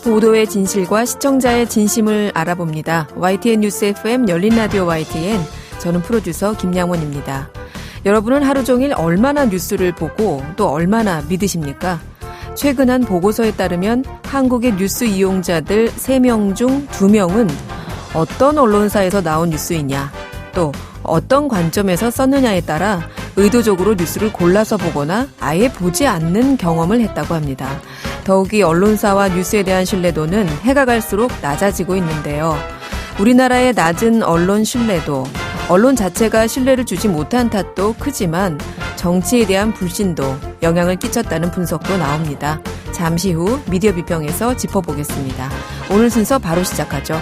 보도의 진실과 시청자의 진심을 알아봅니다. YTN 뉴스 FM 열린 라디오 YTN, 저는 프로듀서 김양원입니다. 여러분은 하루 종일 얼마나 뉴스를 보고 또 얼마나 믿으십니까? 최근 한 보고서에 따르면 한국의 뉴스 이용자들 3명 중 2명은 어떤 언론사에서 나온 뉴스이냐, 또 어떤 관점에서 썼느냐에 따라 의도적으로 뉴스를 골라서 보거나 아예 보지 않는 경험을 했다고 합니다. 더욱이 언론사와 뉴스에 대한 신뢰도는 해가 갈수록 낮아지고 있는데요. 우리나라의 낮은 언론 신뢰도, 언론 자체가 신뢰를 주지 못한 탓도 크지만 정치에 대한 불신도 영향을 끼쳤다는 분석도 나옵니다. 잠시 후 미디어 비평에서 짚어보겠습니다. 오늘 순서 바로 시작하죠.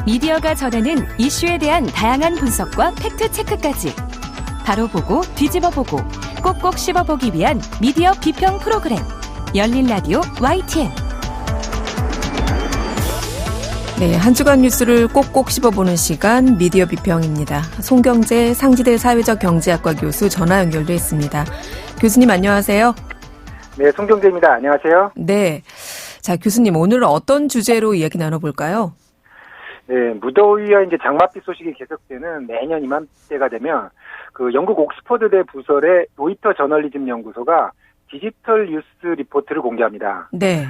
미디어가 전하는 이슈에 대한 다양한 분석과 팩트체크까지 바로 보고 뒤집어 보고 꼭꼭 씹어보기 위한 미디어 비평 프로그램 열린 라디오 YTN. 네, 한 주간 뉴스를 꼭꼭 씹어보는 시간 미디어 비평입니다. 송경재 상지대 사회적 경제학과 교수 전화 연결돼 있습니다. 교수님 안녕하세요. 네, 송경재입니다. 안녕하세요. 네, 자 교수님 오늘은 어떤 주제로 이야기 나눠볼까요? 네, 무더위와 이제 장맛비 소식이 계속되는 매년 이맘때가 되면 그 영국 옥스퍼드대 부설의 로이터 저널리즘 연구소가 디지털 뉴스 리포트를 공개합니다. 네.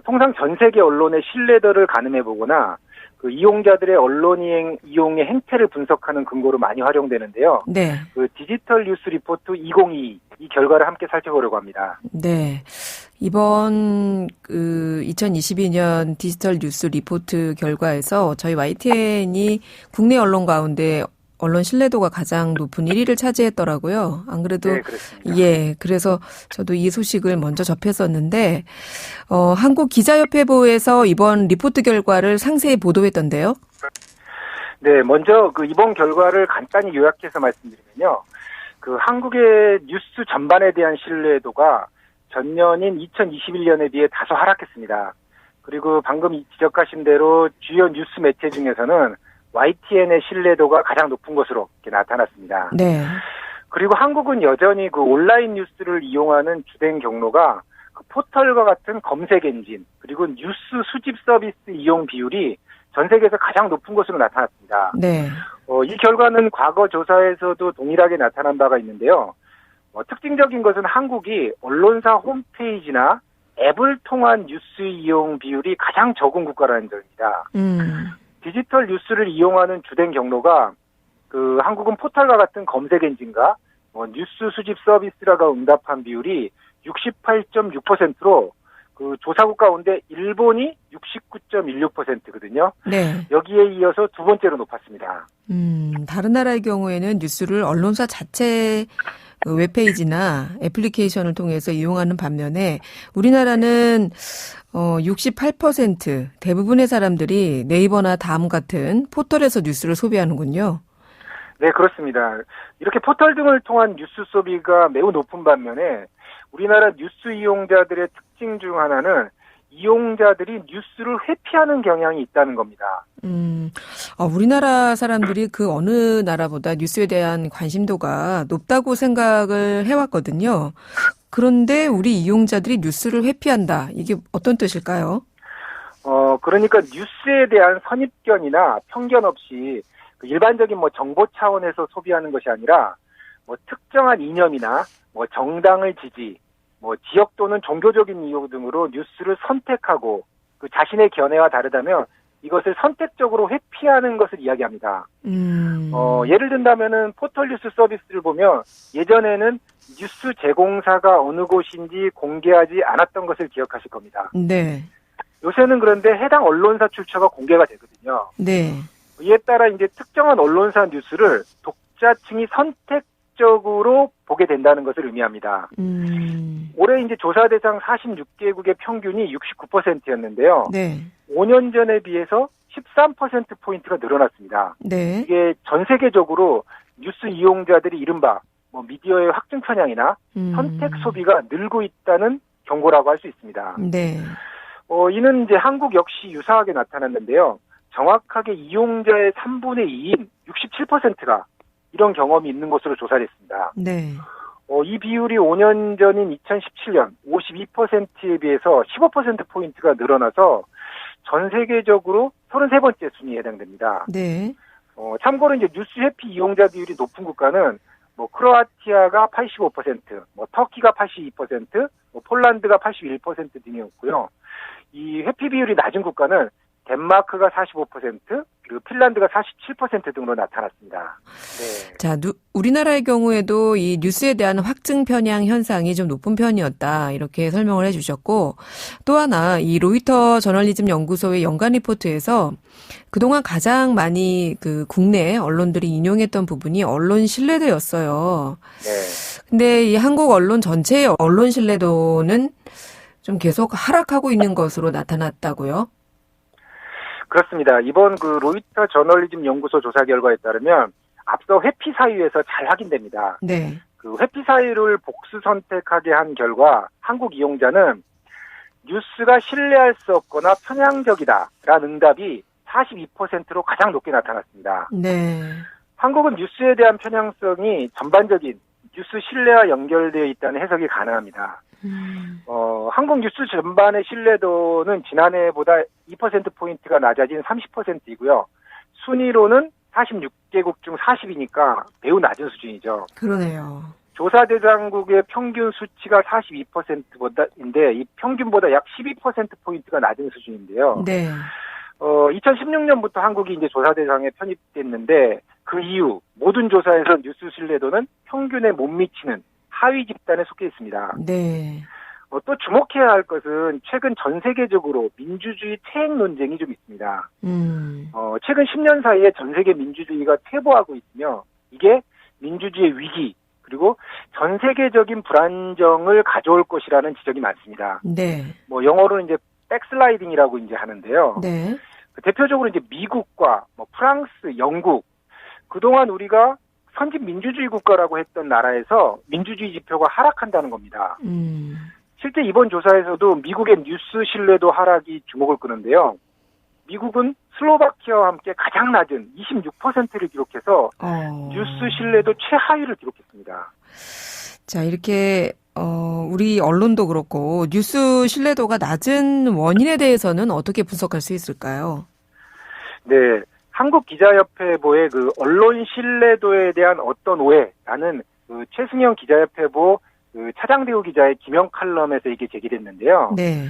통상 전 세계 언론의 신뢰도를 가늠해 보거나 그 이용자들의 언론 이용의 행태를 분석하는 근거로 많이 활용되는데요. 네. 그 디지털 뉴스 리포트 2022 이 결과를 함께 살펴보려고 합니다. 네. 이번 2022년 디지털 뉴스 리포트 결과에서 저희 YTN이 국내 언론 가운데 언론 신뢰도가 가장 높은 1위를 차지했더라고요. 안 그래도 네, 그렇습니다. 예, 그래서 저도 이 소식을 먼저 접했었는데 한국기자협회보에서 이번 리포트 결과를 상세히 보도했던데요. 네, 먼저 그 이번 결과를 간단히 요약해서 말씀드리면요. 그 한국의 뉴스 전반에 대한 신뢰도가 전년인 2021년에 비해 다소 하락했습니다. 그리고 방금 지적하신 대로 주요 뉴스 매체 중에서는 YTN의 신뢰도가 가장 높은 것으로 이렇게 나타났습니다. 네. 그리고 한국은 여전히 그 온라인 뉴스를 이용하는 주된 경로가 그 포털과 같은 검색 엔진, 그리고 뉴스 수집 서비스 이용 비율이 전 세계에서 가장 높은 것으로 나타났습니다. 네. 이 결과는 과거 조사에서도 동일하게 나타난 바가 있는데요. 특징적인 것은 한국이 언론사 홈페이지나 앱을 통한 뉴스 이용 비율이 가장 적은 국가라는 점입니다. 디지털 뉴스를 이용하는 주된 경로가 그 한국은 포털과 같은 검색 엔진과 뉴스 수집 서비스라가 응답한 비율이 68.6%로 그 조사국 가운데 일본이 69.16%거든요. 네. 여기에 이어서 두 번째로 높았습니다. 다른 나라의 경우에는 뉴스를 언론사 자체 웹페이지나 애플리케이션을 통해서 이용하는 반면에 우리나라는 68% 대부분의 사람들이 네이버나 다음 같은 포털에서 뉴스를 소비하는군요. 네, 그렇습니다. 이렇게 포털 등을 통한 뉴스 소비가 매우 높은 반면에 우리나라 뉴스 이용자들의 특징 중 하나는 이용자들이 뉴스를 회피하는 경향이 있다는 겁니다. 우리나라 사람들이 그 어느 나라보다 뉴스에 대한 관심도가 높다고 생각을 해왔거든요. 그런데 우리 이용자들이 뉴스를 회피한다. 이게 어떤 뜻일까요? 그러니까 뉴스에 대한 선입견이나 편견 없이 그 일반적인 정보 차원에서 소비하는 것이 아니라 특정한 이념이나 정당을 지지, 지역 또는 종교적인 이유 등으로 뉴스를 선택하고 그 자신의 견해와 다르다면 이것을 선택적으로 회피하는 것을 이야기합니다. 예를 든다면은 포털 뉴스 서비스를 보면 예전에는 뉴스 제공사가 어느 곳인지 공개하지 않았던 것을 기억하실 겁니다. 네. 요새는 그런데 해당 언론사 출처가 공개가 되거든요. 네. 이에 따라 이제 특정한 언론사 뉴스를 독자층이 선택적으로 보게 된다는 것을 의미합니다. 올해 이제 조사 대상 46개국의 평균이 69%였는데요. 네. 5년 전에 비해서 13%포인트가 늘어났습니다. 네. 이게 전 세계적으로 뉴스 이용자들이 이른바 미디어의 확증 편향이나 선택 소비가 늘고 있다는 경고라고 할 수 있습니다. 네. 이는 이제 한국 역시 유사하게 나타났는데요. 정확하게 이용자의 3분의 2인 67%가 이런 경험이 있는 것으로 조사됐습니다. 네. 이 비율이 5년 전인 2017년 52%에 비해서 15%포인트가 늘어나서 전 세계적으로 33번째 순위에 해당됩니다. 네. 참고로 이제 뉴스 회피 이용자 비율이 높은 국가는 크로아티아가 85%, 터키가 82%, 폴란드가 81% 등이었고요. 이 회피 비율이 낮은 국가는 덴마크가 45%, 그리고 핀란드가 47% 등으로 나타났습니다. 네. 자, 우리나라의 경우에도 이 뉴스에 대한 확증 편향 현상이 좀 높은 편이었다. 이렇게 설명을 해주셨고, 또 하나 이 로이터 저널리즘 연구소의 연간 리포트에서 그동안 가장 많이 그 국내 언론들이 인용했던 부분이 언론 신뢰도였어요. 네. 근데 이 한국 언론 전체의 언론 신뢰도는 좀 계속 하락하고 있는 것으로 나타났다고요? 그렇습니다. 이번 그 로이터 저널리즘 연구소 조사 결과에 따르면 앞서 회피 사유에서 잘 확인됩니다. 네. 그 회피 사유를 복수 선택하게 한 결과 한국 이용자는 뉴스가 신뢰할 수 없거나 편향적이다라는 응답이 42%로 가장 높게 나타났습니다. 네. 한국은 뉴스에 대한 편향성이 전반적인 뉴스 신뢰와 연결되어 있다는 해석이 가능합니다. 한국 뉴스 전반의 신뢰도는 지난해보다 2%포인트가 낮아진 30%이고요. 순위로는 46개국 중 40이니까 매우 낮은 수준이죠. 그러네요. 조사 대상국의 평균 수치가 42%인데 이 평균보다 약 12%포인트가 낮은 수준인데요. 네. 2016년부터 한국이 이제 조사 대상에 편입됐는데 그 이후 모든 조사에서 뉴스 신뢰도는 평균에 못 미치는 하위 집단에 속해 있습니다. 네. 또 주목해야 할 것은 최근 전 세계적으로 민주주의 퇴행 논쟁이 좀 있습니다. 최근 10년 사이에 전 세계 민주주의가 퇴보하고 있으며 이게 민주주의 위기 그리고 전 세계적인 불안정을 가져올 것이라는 지적이 많습니다. 네. 영어로는 이제 백슬라이딩이라고 이제 하는데요. 네. 대표적으로 이제 미국과 프랑스, 영국 그동안 우리가 선진 민주주의 국가라고 했던 나라에서 민주주의 지표가 하락한다는 겁니다. 실제 이번 조사에서도 미국의 뉴스 신뢰도 하락이 주목을 끄는데요. 미국은 슬로바키아와 함께 가장 낮은 26%를 기록해서 뉴스 신뢰도 최하위를 기록했습니다. 자, 이렇게 우리 언론도 그렇고 뉴스 신뢰도가 낮은 원인에 대해서는 어떻게 분석할 수 있을까요? 네. 한국기자협회보의 그 언론 신뢰도에 대한 어떤 오해라는 그 최승영 기자협회보 그 차장대우 기자의 기명 칼럼에서 이게 제기됐는데요. 네.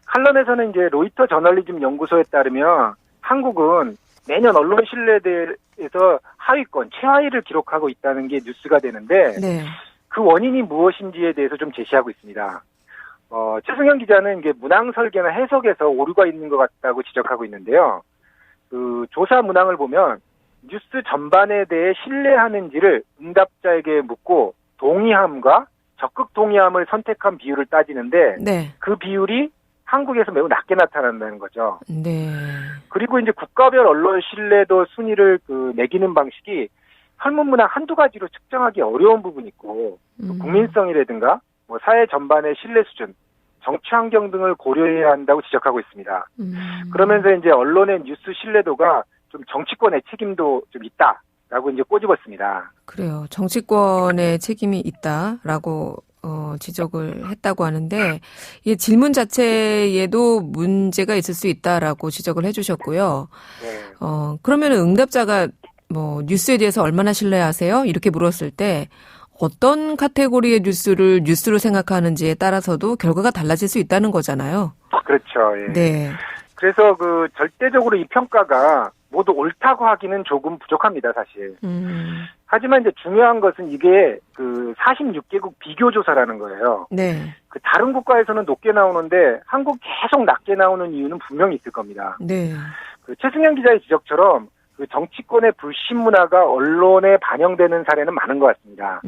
칼럼에서는 이제 로이터 저널리즘 연구소에 따르면 한국은 매년 언론 신뢰도에서 하위권, 최하위를 기록하고 있다는 게 뉴스가 되는데 네. 그 원인이 무엇인지에 대해서 좀 제시하고 있습니다. 최승영 기자는 이게 문항 설계나 해석에서 오류가 있는 것 같다고 지적하고 있는데요. 그 조사 문항을 보면 뉴스 전반에 대해 신뢰하는지를 응답자에게 묻고 동의함과 적극 동의함을 선택한 비율을 따지는데 네. 그 비율이 한국에서 매우 낮게 나타난다는 거죠. 네. 그리고 이제 국가별 언론 신뢰도 순위를 그 매기는 방식이 설문문항 한두 가지로 측정하기 어려운 부분이 있고 국민성이라든가 사회 전반의 신뢰 수준, 정치 환경 등을 고려해야 한다고 지적하고 있습니다. 그러면서 이제 언론의 뉴스 신뢰도가 좀 정치권의 책임도 좀 있다라고 이제 꼬집었습니다. 그래요. 정치권의 책임이 있다라고 지적을 했다고 하는데 이 질문 자체에도 문제가 있을 수 있다라고 지적을 해주셨고요. 네. 그러면 응답자가 뉴스에 대해서 얼마나 신뢰하세요? 이렇게 물었을 때 어떤 카테고리의 뉴스를 뉴스로 생각하는지에 따라서도 결과가 달라질 수 있다는 거잖아요. 그렇죠. 예. 네. 그래서 그 절대적으로 이 평가가 모두 옳다고 하기는 조금 부족합니다, 사실. 하지만 이제 중요한 것은 이게 그 46개국 비교 조사라는 거예요. 네. 그 다른 국가에서는 높게 나오는데 한국 계속 낮게 나오는 이유는 분명히 있을 겁니다. 네. 그 최승현 기자의 지적처럼 그 정치권의 불신 문화가 언론에 반영되는 사례는 많은 것 같습니다.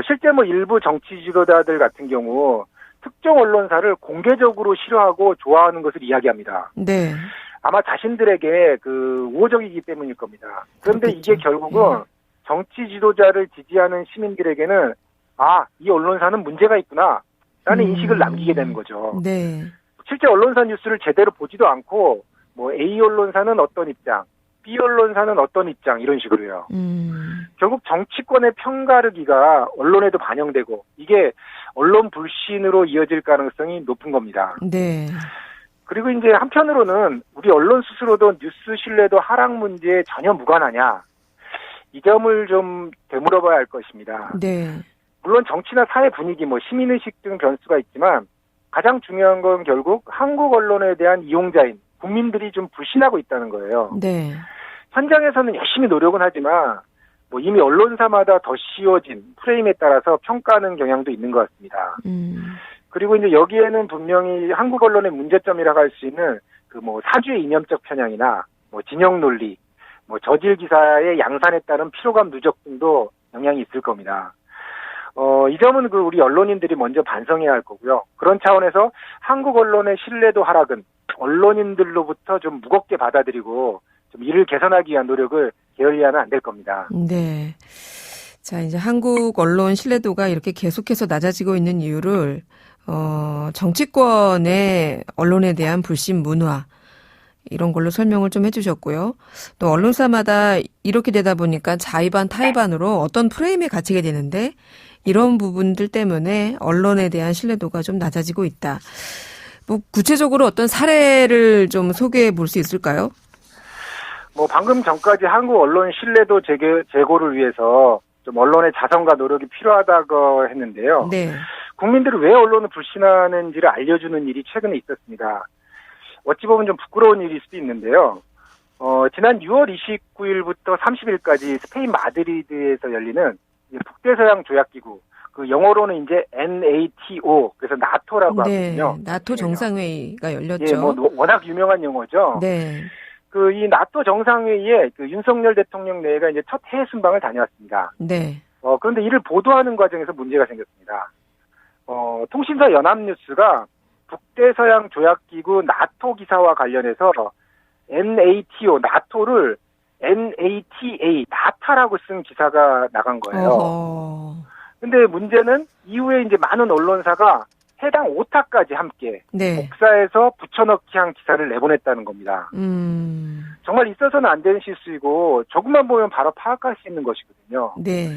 실제 일부 정치 지도자들 같은 경우 특정 언론사를 공개적으로 싫어하고 좋아하는 것을 이야기합니다. 네. 아마 자신들에게 그 우호적이기 때문일 겁니다. 그런데 그렇겠죠. 이게 결국은 정치 지도자를 지지하는 시민들에게는 이 언론사는 문제가 있구나 라는 인식을 남기게 되는 거죠. 네. 실제 언론사 뉴스를 제대로 보지도 않고 뭐 A 언론사는 어떤 입장, B 언론사는 어떤 입장 이런 식으로요. 결국 정치권의 편가르기가 언론에도 반영되고 이게 언론 불신으로 이어질 가능성이 높은 겁니다. 네. 그리고 이제 한편으로는 우리 언론 스스로도 뉴스 신뢰도 하락 문제에 전혀 무관하냐 이 점을 좀 되물어봐야 할 것입니다. 네. 물론 정치나 사회 분위기, 뭐 시민의식 등 변수가 있지만 가장 중요한 건 결국 한국 언론에 대한 이용자인 국민들이 좀 불신하고 있다는 거예요. 네. 현장에서는 열심히 노력은 하지만 뭐 이미 언론사마다 더 씌워진 프레임에 따라서 평가하는 경향도 있는 것 같습니다. 그리고 이제 여기에는 분명히 한국 언론의 문제점이라고 할 수 있는 그 뭐 사주의 이념적 편향이나 뭐 진영 논리, 뭐 저질 기사의 양산에 따른 피로감 누적 등도 영향이 있을 겁니다. 이 점은 그 우리 언론인들이 먼저 반성해야 할 거고요. 그런 차원에서 한국 언론의 신뢰도 하락은 언론인들로부터 좀 무겁게 받아들이고 좀 이를 개선하기 위한 노력을 게을리하면 안 될 겁니다. 네. 자, 이제 한국 언론 신뢰도가 이렇게 계속해서 낮아지고 있는 이유를 정치권의 언론에 대한 불신 문화 이런 걸로 설명을 좀 해주셨고요. 또 언론사마다 이렇게 되다 보니까 자의반 타의반으로 어떤 프레임에 갇히게 되는데 이런 부분들 때문에 언론에 대한 신뢰도가 좀 낮아지고 있다. 뭐 구체적으로 어떤 사례를 좀 소개해 볼 수 있을까요? 뭐 방금 전까지 한국 언론 신뢰도 제고를 위해서 좀 언론의 자성과 노력이 필요하다고 했는데요. 네. 국민들이 왜 언론을 불신하는지를 알려주는 일이 최근에 있었습니다. 어찌 보면 좀 부끄러운 일일 수도 있는데요. 지난 6월 29일부터 30일까지 스페인 마드리드에서 열리는 북대서양 조약기구, 그 영어로는 이제 NATO, 그래서 나토라고 네, 하거든요. 나토 정상회의가 열렸죠. 예, 뭐 워낙 유명한 용어죠. 네. 그 이 나토 정상회의에 그 윤석열 대통령 내외가 이제 첫 해외 순방을 다녀왔습니다. 네. 그런데 이를 보도하는 과정에서 문제가 생겼습니다. 통신사 연합뉴스가 북대서양 조약기구 나토 기사와 관련해서 NATO, 나토를 NATA, 나타라고 쓴 기사가 나간 거예요. 근데 문제는 이후에 이제 많은 언론사가 해당 오타까지 함께 네. 복사해서 붙여넣기 한 기사를 내보냈다는 겁니다. 정말 있어서는 안 되는 실수이고 조금만 보면 바로 파악할 수 있는 것이거든요. 네.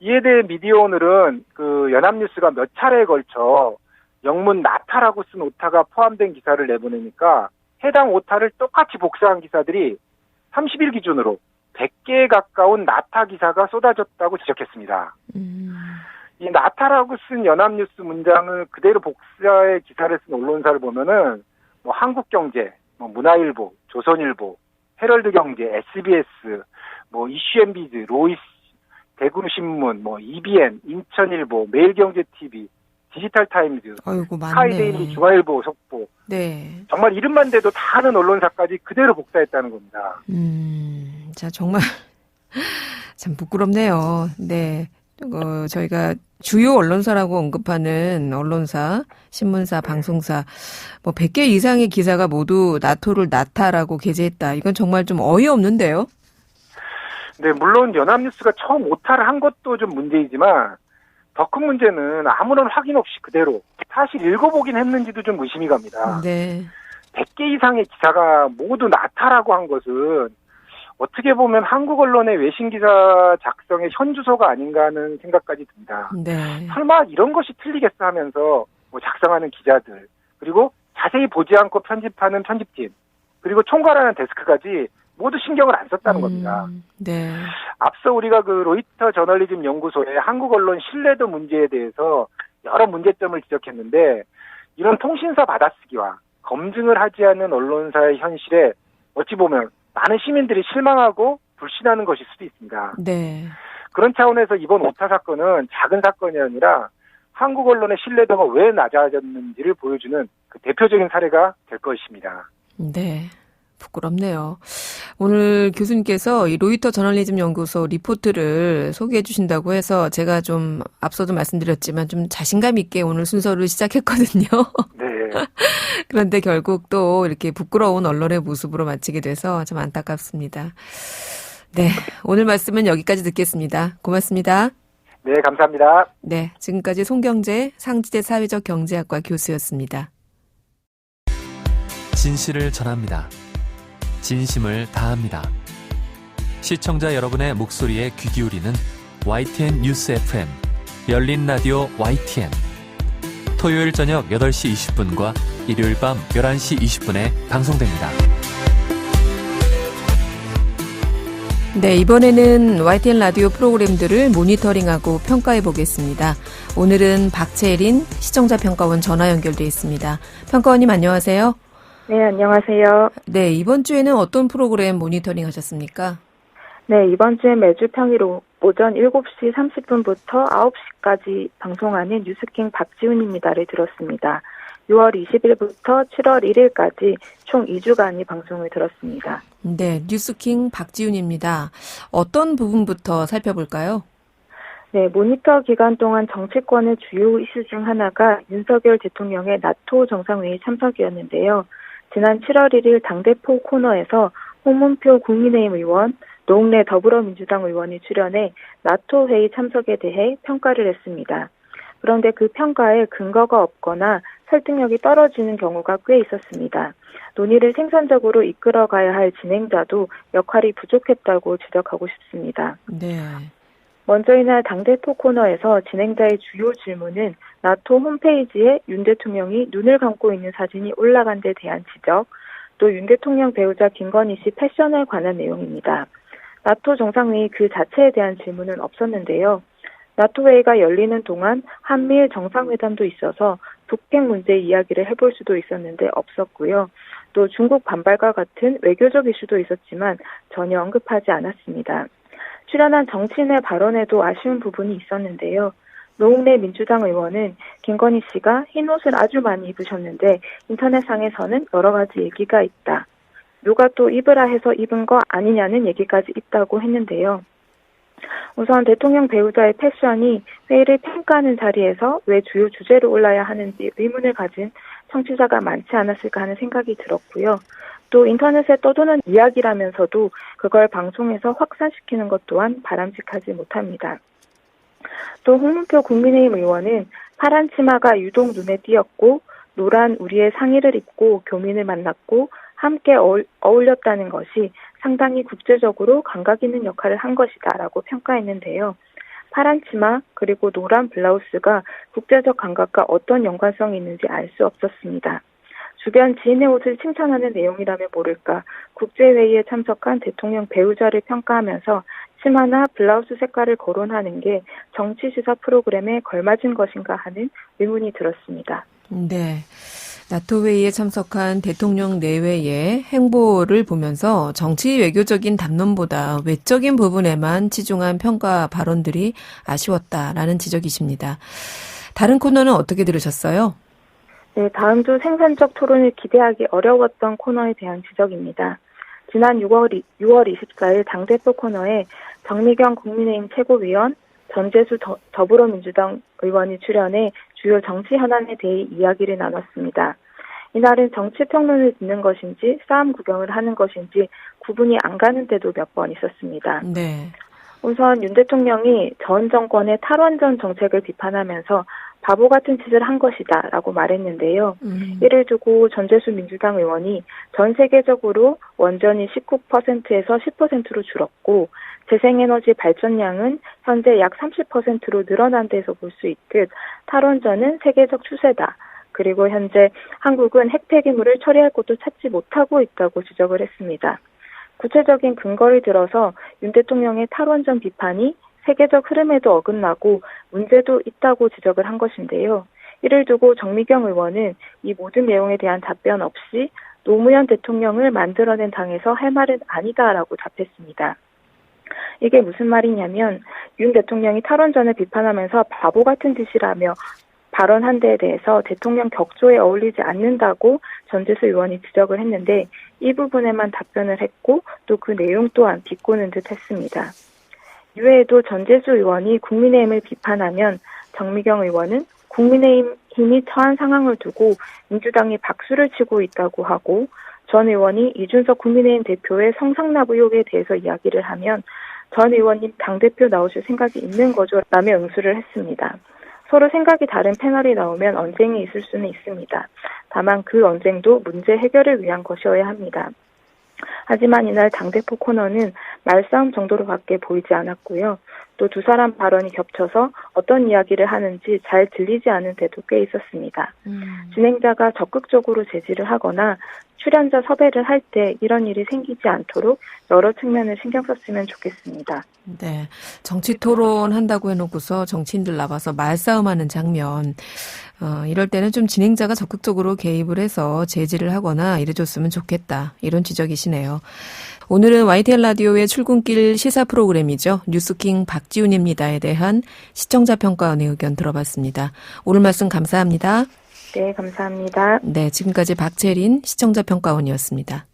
이에 대해 미디어오늘은 그 연합뉴스가 몇 차례에 걸쳐 영문 나타라고 쓴 오타가 포함된 기사를 내보내니까 해당 오타를 똑같이 복사한 기사들이 30일 기준으로 100개에 가까운 나타 기사가 쏟아졌다고 지적했습니다. 이 나타라고 쓴 연합뉴스 문장을 그대로 복사해 기사를 쓴 언론사를 보면은 뭐 한국경제, 뭐 문화일보, 조선일보, 헤럴드경제, SBS, 뭐 이슈앤비즈, 로이스, 대구신문, 뭐 EBN, 인천일보, 매일경제TV, 디지털타임즈, 아이고, 많네. 스카이데일리, 중앙일보 속보. 네. 정말 이름만 대도 다 아는 언론사까지 그대로 복사했다는 겁니다. 자, 정말 참 부끄럽네요. 네. 저희가 주요 언론사라고 언급하는 언론사, 신문사, 방송사, 뭐 100개 이상의 기사가 모두 나토를 나타라고 게재했다. 이건 정말 좀 어이없는데요. 네, 물론 연합뉴스가 처음 오타를 한 것도 좀 문제이지만 더 큰 문제는 아무런 확인 없이 그대로 사실 읽어보긴 했는지도 좀 의심이 갑니다. 네. 100개 이상의 기사가 모두 나타라고 한 것은 어떻게 보면 한국 언론의 외신 기사 작성의 현주소가 아닌가 하는 생각까지 듭니다. 네. 설마 이런 것이 틀리겠어 하면서 뭐 작성하는 기자들, 그리고 자세히 보지 않고 편집하는 편집팀, 그리고 총괄하는 데스크까지 모두 신경을 안 썼다는 겁니다. 네. 앞서 우리가 그 로이터 저널리즘 연구소의 한국 언론 신뢰도 문제에 대해서 여러 문제점을 지적했는데 이런 통신사 받아쓰기와 검증을 하지 않는 언론사의 현실에 어찌 보면 많은 시민들이 실망하고 불신하는 것일 수도 있습니다. 네. 그런 차원에서 이번 오타 사건은 작은 사건이 아니라 한국 언론의 신뢰도가 왜 낮아졌는지를 보여주는 그 대표적인 사례가 될 것입니다. 네. 부끄럽네요. 오늘 교수님께서 이 로이터 저널리즘 연구소 리포트를 소개해 주신다고 해서 제가 좀 앞서도 말씀드렸지만 좀 자신감 있게 오늘 순서를 시작했거든요. 네. 그런데 결국 또 이렇게 부끄러운 언론의 모습으로 마치게 돼서 좀 안타깝습니다. 네. 오늘 말씀은 여기까지 듣겠습니다. 고맙습니다. 네, 감사합니다. 네. 지금까지 송경재 상지대 사회적 경제학과 교수였습니다. 진실을 전합니다. 진심을 다합니다. 시청자 여러분의 목소리에 귀 기울이는 YTN 뉴스 FM, 열린 라디오 YTN. 토요일 저녁 8시 20분과 일요일 밤 11시 20분에 방송됩니다. 네, 이번에는 YTN 라디오 프로그램들을 모니터링하고 평가해 보겠습니다. 오늘은 박채린 시청자평가원 전화 연결돼 있습니다. 평가원님 안녕하세요. 네, 안녕하세요. 네, 이번 주에는 어떤 프로그램 모니터링 하셨습니까? 네, 이번 주에 매주 평일 오전 7시 30분부터 9시까지 방송하는 뉴스킹 박지훈입니다를 들었습니다. 6월 20일부터 7월 1일까지 총 2주간이 방송을 들었습니다. 네, 뉴스킹 박지훈입니다. 어떤 부분부터 살펴볼까요? 네, 모니터 기간 동안 정치권의 주요 이슈 중 하나가 윤석열 대통령의 나토 정상회의 참석이었는데요. 지난 7월 1일 당대표 코너에서 홍문표 국민의힘 의원, 노웅래 더불어민주당 의원이 출연해 나토 회의 참석에 대해 평가를 했습니다. 그런데 그 평가에 근거가 없거나 설득력이 떨어지는 경우가 꽤 있었습니다. 논의를 생산적으로 이끌어가야 할 진행자도 역할이 부족했다고 지적하고 싶습니다. 네. 먼저 이날 당대표 코너에서 진행자의 주요 질문은 나토 홈페이지에 윤 대통령이 눈을 감고 있는 사진이 올라간 데 대한 지적, 또 윤 대통령 배우자 김건희 씨 패션에 관한 내용입니다. 나토 정상회의 그 자체에 대한 질문은 없었는데요. 나토 회의가 열리는 동안 한미일 정상회담도 있어서 북핵 문제 이야기를 해볼 수도 있었는데 없었고요. 또 중국 반발과 같은 외교적 이슈도 있었지만 전혀 언급하지 않았습니다. 출연한 정치인의 발언에도 아쉬운 부분이 있었는데요. 노웅래 민주당 의원은 김건희 씨가 흰 옷을 아주 많이 입으셨는데 인터넷상에서는 여러 가지 얘기가 있다. 누가 또 입으라 해서 입은 거 아니냐는 얘기까지 있다고 했는데요. 우선 대통령 배우자의 패션이 회의를 평가하는 자리에서 왜 주요 주제로 올라야 하는지 의문을 가진 청취자가 많지 않았을까 하는 생각이 들었고요. 또 인터넷에 떠도는 이야기라면서도 그걸 방송에서 확산시키는 것 또한 바람직하지 못합니다. 또 홍문표 국민의힘 의원은 파란 치마가 유독 눈에 띄었고 노란 우리의 상의를 입고 교민을 만났고 함께 어울렸다는 것이 상당히 국제적으로 감각 있는 역할을 한 것이다라고 평가했는데요. 파란 치마 그리고 노란 블라우스가 국제적 감각과 어떤 연관성이 있는지 알 수 없었습니다. 주변 지인의 옷을 칭찬하는 내용이라면 모를까 국제회의에 참석한 대통령 배우자를 평가하면서 치마나 블라우스 색깔을 거론하는 게 정치시사 프로그램에 걸맞은 것인가 하는 의문이 들었습니다. 네. 나토 회의에 참석한 대통령 내외의 행보를 보면서 정치 외교적인 담론보다 외적인 부분에만 치중한 평가 발언들이 아쉬웠다라는 지적이십니다. 다른 코너는 어떻게 들으셨어요? 네, 다음 주 생산적 토론을 기대하기 어려웠던 코너에 대한 지적입니다. 지난 6월 24일 당대표 코너에 정미경 국민의힘 최고위원, 전재수 더불어민주당 의원이 출연해 주요 정치 현안에 대해 이야기를 나눴습니다. 이날은 정치평론을 듣는 것인지 싸움 구경을 하는 것인지 구분이 안 가는 때도 몇 번 있었습니다. 네. 우선 윤 대통령이 전 정권의 탈원전 정책을 비판하면서 바보 같은 짓을 한 것이다 라고 말했는데요. 이를 두고 전재수 민주당 의원이 전 세계적으로 원전이 19%에서 10%로 줄었고 재생에너지 발전량은 현재 약 30%로 늘어난 데서 볼 수 있듯 탈원전은 세계적 추세다. 그리고 현재 한국은 핵 폐기물을 처리할 곳도 찾지 못하고 있다고 지적을 했습니다. 구체적인 근거를 들어서 윤 대통령의 탈원전 비판이 세계적 흐름에도 어긋나고 문제도 있다고 지적을 한 것인데요. 이를 두고 정미경 의원은 이 모든 내용에 대한 답변 없이 노무현 대통령을 만들어낸 당에서 할 말은 아니다라고 답했습니다. 이게 무슨 말이냐면 윤 대통령이 탈원전을 비판하면서 바보 같은 짓이라며 발언한 데에 대해서 대통령 격조에 어울리지 않는다고 전재수 의원이 지적을 했는데 이 부분에만 답변을 했고 또 그 내용 또한 비꼬는 듯 했습니다. 이외에도 전재수 의원이 국민의힘을 비판하면 정미경 의원은 국민의힘이 처한 상황을 두고 민주당이 박수를 치고 있다고 하고 전 의원이 이준석 국민의힘 대표의 성상납 의혹에 대해서 이야기를 하면 전 의원님 당대표 나오실 생각이 있는 거죠? 라며 응수를 했습니다. 서로 생각이 다른 패널이 나오면 언쟁이 있을 수는 있습니다. 다만 그 언쟁도 문제 해결을 위한 것이어야 합니다. 하지만 이날 당대표 코너는 말싸움 정도로밖에 보이지 않았고요. 또 두 사람 발언이 겹쳐서 어떤 이야기를 하는지 잘 들리지 않은 데도 꽤 있었습니다. 진행자가 적극적으로 제지를 하거나 출연자 섭외를 할 때 이런 일이 생기지 않도록 여러 측면을 신경 썼으면 좋겠습니다. 네. 정치 토론 한다고 해놓고서 정치인들 나와서 말싸움하는 장면. 이럴 때는 좀 진행자가 적극적으로 개입을 해서 제지를 하거나 이래줬으면 좋겠다. 이런 지적이시네요. 오늘은 YTN 라디오의 출근길 시사 프로그램이죠. 뉴스킹 박지훈입니다에 대한 시청자 평가원의 의견 들어봤습니다. 오늘 말씀 감사합니다. 네, 감사합니다. 네, 지금까지 박채린 시청자 평가원이었습니다.